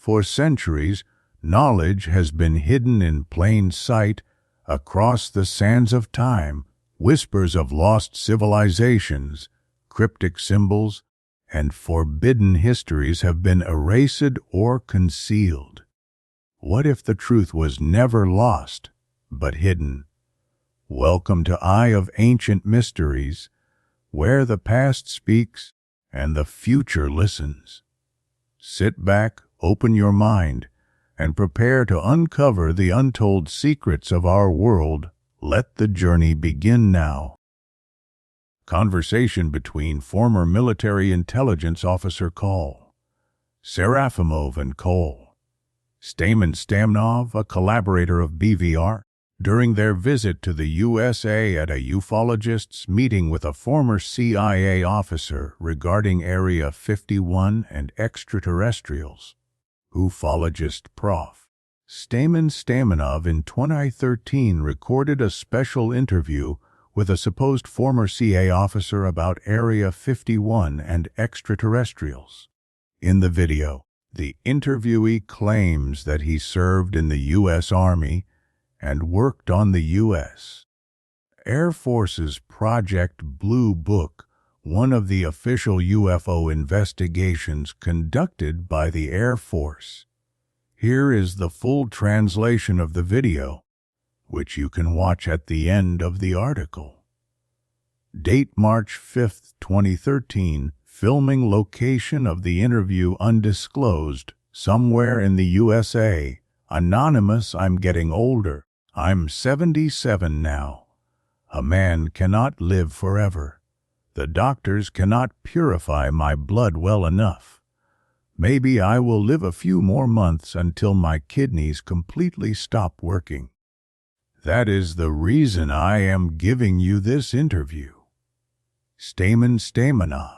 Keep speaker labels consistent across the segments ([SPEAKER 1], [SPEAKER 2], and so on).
[SPEAKER 1] For centuries, knowledge has been hidden in plain sight across the sands of time. Whispers of lost civilizations, cryptic symbols, and forbidden histories have been erased or concealed. What if the truth was never lost, but hidden? Welcome to Eye of Ancient Mysteries, where the past speaks and the future listens. Sit back, open your mind, and prepare to uncover the untold secrets of our world. Let the journey begin now. Conversation between former military intelligence officer Col. Serafimov and Col. Stamen Stamenov, a collaborator of BVR, during their visit to the USA at a ufologist's meeting with a former CIA officer regarding Area 51 and extraterrestrials. Ufologist Prof. Stamen Stamenov in 2013 recorded a special interview with a supposed former CIA officer about Area 51 and extraterrestrials. In the video, the interviewee claims that he served in the U.S. Army and worked on the U.S. Air Force's Project Blue Book, one of the official UFO investigations conducted by the Air Force. Here is the full translation of the video, which you can watch at the end of the article. Date March 5, 2013. Filming location of the interview undisclosed, somewhere in the USA. Anonymous. I'm getting older. I'm 77 now. A man cannot live forever. The doctors cannot purify my blood well enough. Maybe I will live a few more months until my kidneys completely stop working. That is the reason I am giving you this interview. Stamen Stamenov.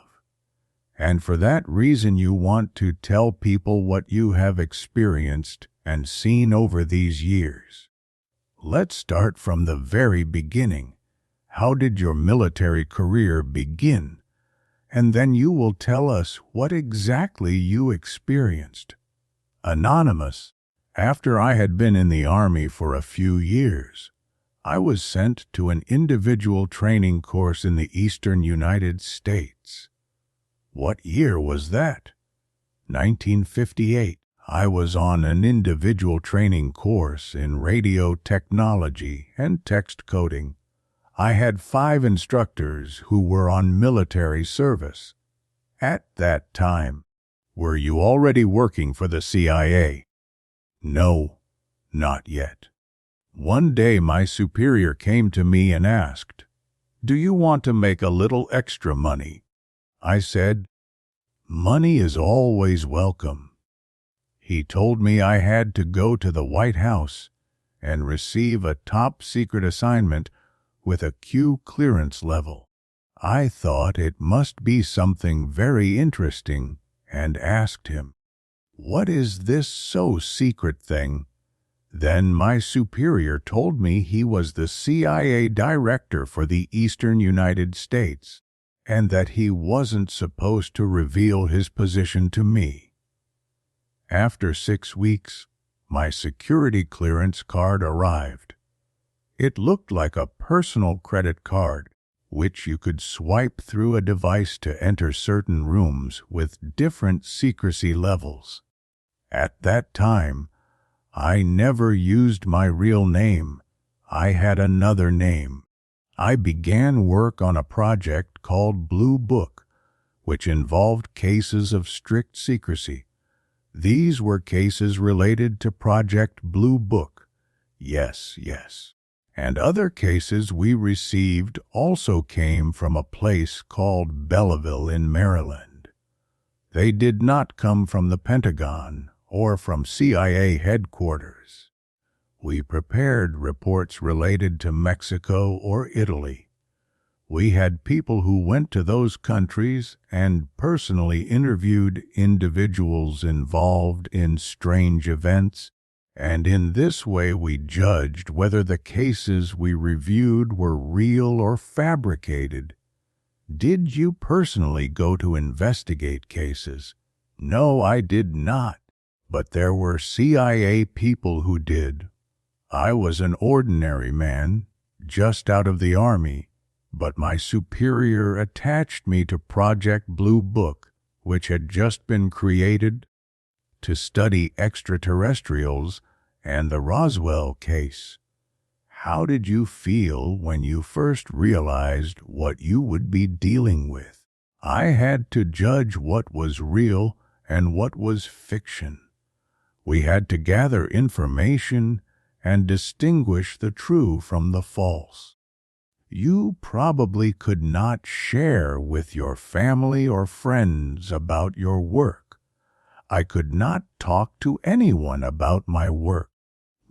[SPEAKER 1] And for that reason you want to tell people what you have experienced and seen over these years. Let's start from the very beginning. How did your military career begin? And then you will tell us what exactly you experienced. Anonymous. After I had been in the Army for a few years, I was sent to an individual training course in the eastern United States. What year was that? 1958. I was on an individual training course in radio technology and text coding. I had 5 instructors who were on military service. At that time, were you already working for the CIA? No, not yet. One day my superior came to me and asked, "Do you want to make a little extra money?" I said, "Money is always welcome." He told me I had to go to the White House and receive a top-secret assignment with a Q clearance level. I thought it must be something very interesting and asked him, "What is this so secret thing?" Then my superior told me he was the CIA director for the eastern United States and that he wasn't supposed to reveal his position to me. After 6 weeks, my security clearance card arrived. It looked like a personal credit card, which you could swipe through a device to enter certain rooms with different secrecy levels. At that time, I never used my real name. I had another name. I began work on a project called Blue Book, which involved cases of strict secrecy. These were cases related to Project Blue Book. Yes. And other cases we received also came from a place called Belleville in Maryland. They did not come from the Pentagon or from CIA headquarters. We prepared reports related to Mexico or Italy. We had people who went to those countries and personally interviewed individuals involved in strange events, and in this way we judged whether the cases we reviewed were real or fabricated. Did you personally go to investigate cases? No, I did not. but there were CIA people who did. I was an ordinary man, just out of the Army, but my superior attached me to Project Blue Book, which had just been created to study extraterrestrials and the Roswell case. How did you feel when you first realized what you would be dealing with? I had to judge what was real and what was fiction. We had to gather information and distinguish the true from the false. You probably could not share with your family or friends about your work. I could not talk to anyone about my work.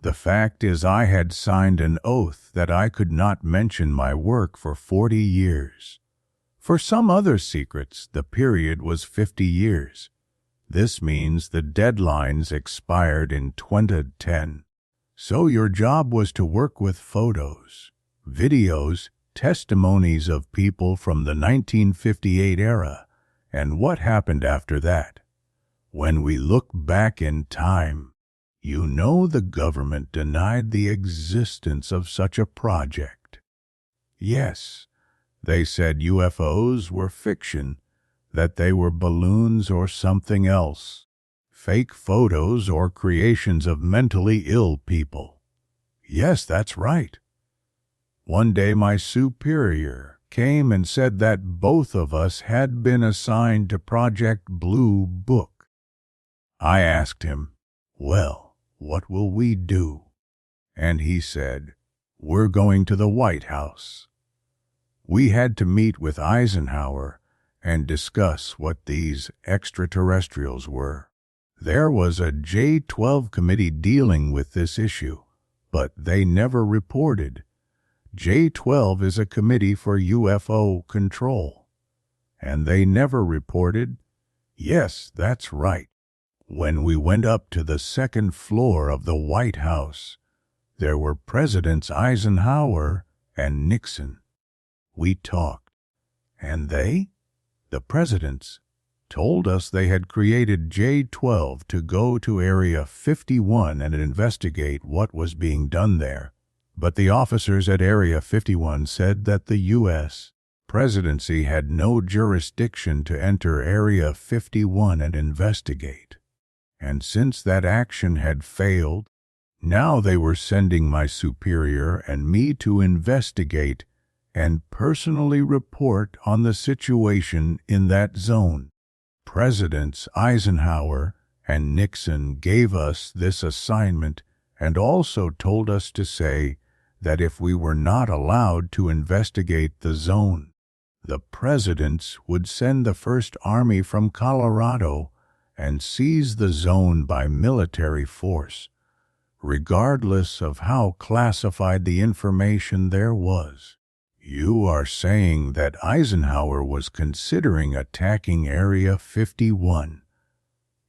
[SPEAKER 1] The fact is, I had signed an oath that I could not mention my work for 40 years. For some other secrets, the period was 50 years. This means the deadlines expired in 2010. So your job was to work with photos, videos, testimonies of people from the 1958 era, and what happened after that. When we look back in time, you know the government denied the existence of such a project. Yes, they said UFOs were fiction, that they were balloons or something else, fake photos or creations of mentally ill people. Yes, that's right. One day my superior came and said that both of us had been assigned to Project Blue Book. I asked him, "Well, what will we do?" And he said, "We're going to the White House." We had to meet with Eisenhower and discuss what these extraterrestrials were. There was a J-12 committee dealing with this issue, but they never reported. J-12 is a committee for UFO control. And they never reported. Yes, that's right. When we went up to the second floor of the White House, there were Presidents Eisenhower and Nixon. We talked, and they, the presidents, told us they had created J-12 to go to Area 51 and investigate what was being done there. But the officers at Area 51 said that the U.S. presidency had no jurisdiction to enter Area 51 and investigate. And since that action had failed, now they were sending my superior and me to investigate and personally report on the situation in that zone. Presidents Eisenhower and Nixon gave us this assignment and also told us to say that if we were not allowed to investigate the zone, the presidents would send the First Army from Colorado and seize the zone by military force, regardless of how classified the information there was. You are saying that Eisenhower was considering attacking Area 51.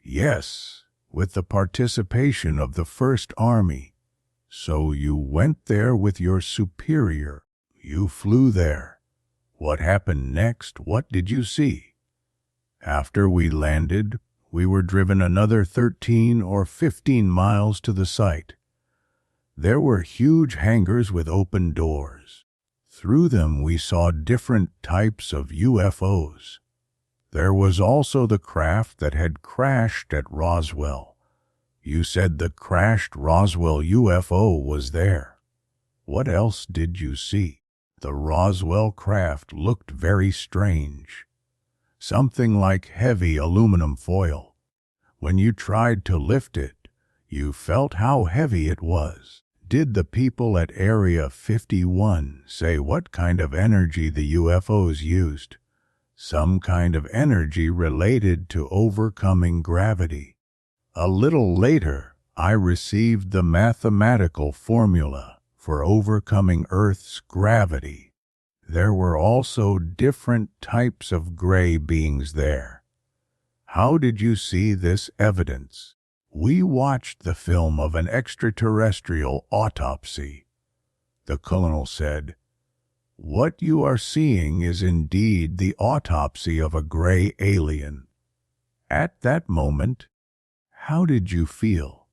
[SPEAKER 1] Yes, with the participation of the First Army. So you went there with your superior. You flew there. What happened next? What did you see? After we landed, we were driven another 13 or 15 miles to the site. There were huge hangars with open doors. Through them we saw different types of UFOs. There was also the craft that had crashed at Roswell. You said the crashed Roswell UFO was there. What else did you see? The Roswell craft looked very strange. Something like heavy aluminum foil. When you tried to lift it, you felt how heavy it was. Did the people at Area 51 say what kind of energy the UFOs used? Some kind of energy related to overcoming gravity. A little later, I received the mathematical formula for overcoming Earth's gravity. There were also different types of gray beings there. How did you see this evidence? We watched the film of an extraterrestrial autopsy. The colonel said, "What you are seeing is indeed the autopsy of a gray alien." At that moment, How did you feel?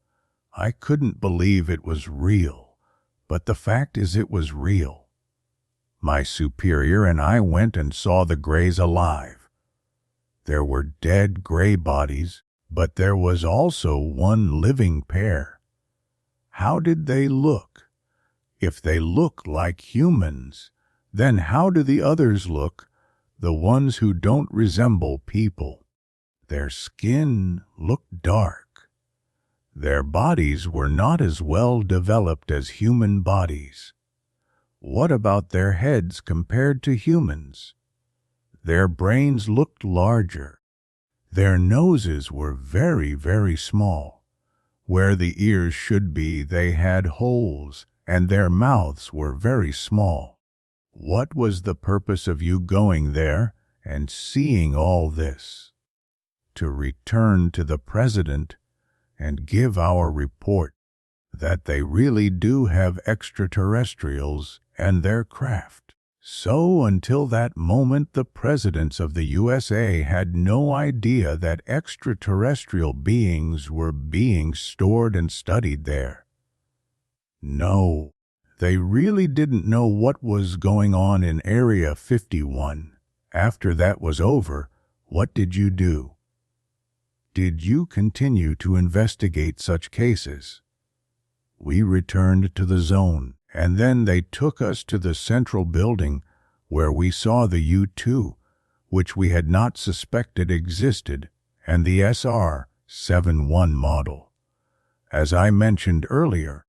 [SPEAKER 1] I couldn't believe it was real, but the fact is it was real. My superior and I went and saw the Greys alive. There were dead gray bodies, but there was also one living pair. How did they look? If they look like humans, then how do the others look, the ones who don't resemble people? Their skin looked dark. Their bodies were not as well developed as human bodies. What about their heads compared to humans? Their brains looked larger. Their noses were very, very small. Where the ears should be, they had holes, and their mouths were very small. What was the purpose of you going there and seeing all this? To return to the president and give our report that they really do have extraterrestrials and their craft. So until that moment, the presidents of the USA had no idea that extraterrestrial beings were being stored and studied there. No, they really didn't know what was going on in Area 51. After that was over, what did you do? Did you continue to investigate such cases? We returned to the zone, and then they took us to the central building where we saw the U-2, which we had not suspected existed, and the SR-71 model. As I mentioned earlier,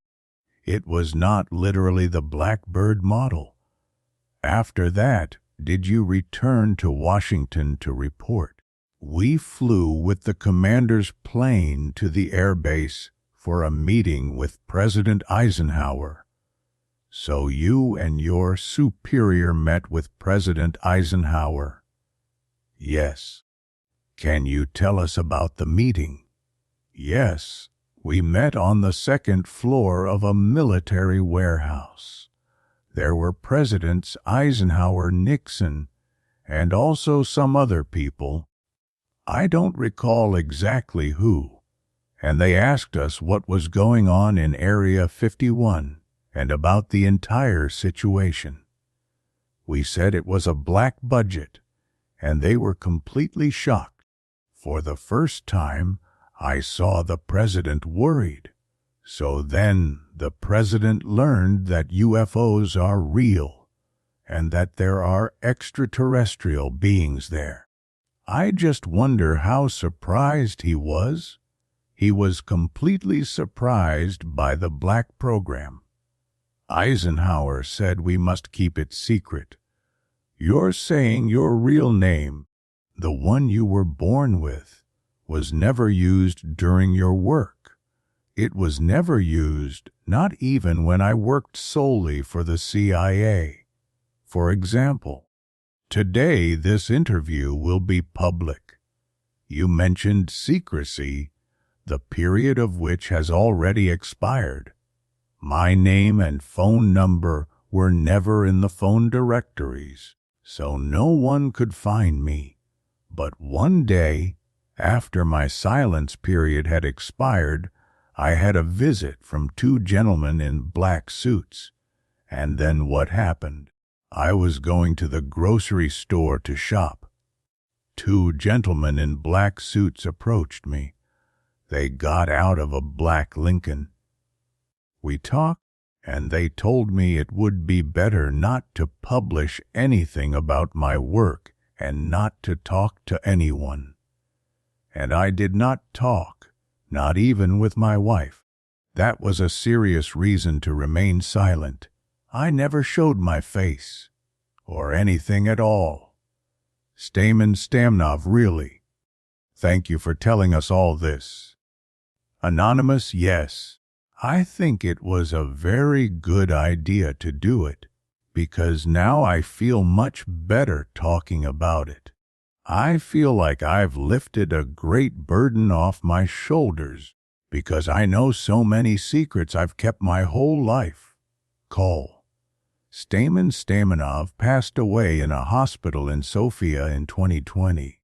[SPEAKER 1] it was not literally the Blackbird model. After that, did you return to Washington to report? We flew with the commander's plane to the airbase for a meeting with President Eisenhower. So you and your superior met with President Eisenhower? Yes. Can you tell us about the meeting? Yes. We met on the second floor of a military warehouse. There were Presidents Eisenhower, Nixon, and also some other people. I don't recall exactly who. And they asked us what was going on in Area 51 and about the entire situation. We said it was a black budget, and they were completely shocked. For the first time, I saw the president worried. So then the president learned that UFOs are real and that there are extraterrestrial beings there. I just wonder how surprised he was. He was completely surprised by the black program. Eisenhower said we must keep it secret. You're saying your real name, the one you were born with, was never used during your work. It was never used, not even when I worked solely for the CIA. For example, today this interview will be public. You mentioned secrecy, the period of which has already expired. My name and phone number were never in the phone directories, so no one could find me. But one day, after my silence period had expired, I had a visit from two gentlemen in black suits. And then what happened? I was going to the grocery store to shop. Two gentlemen in black suits approached me. They got out of a black Lincoln. We talked, and they told me it would be better not to publish anything about my work and not to talk to anyone. And I did not talk, not even with my wife. That was a serious reason to remain silent. I never showed my face, or anything at all. Stamen Stamenov, really. Thank you for telling us all this. Anonymous, yes. I think it was a very good idea to do it, because now I feel much better talking about it. I feel like I've lifted a great burden off my shoulders, because I know so many secrets I've kept my whole life. Call. Stamen Stamenov passed away in a hospital in Sofia in 2020.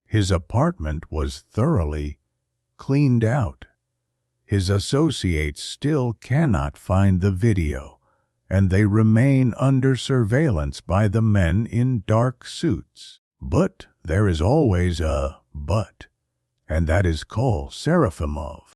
[SPEAKER 1] His apartment was thoroughly cleaned out. His associates still cannot find the video, and they remain under surveillance by the men in dark suits. But there is always a but, and that is called Serafimov.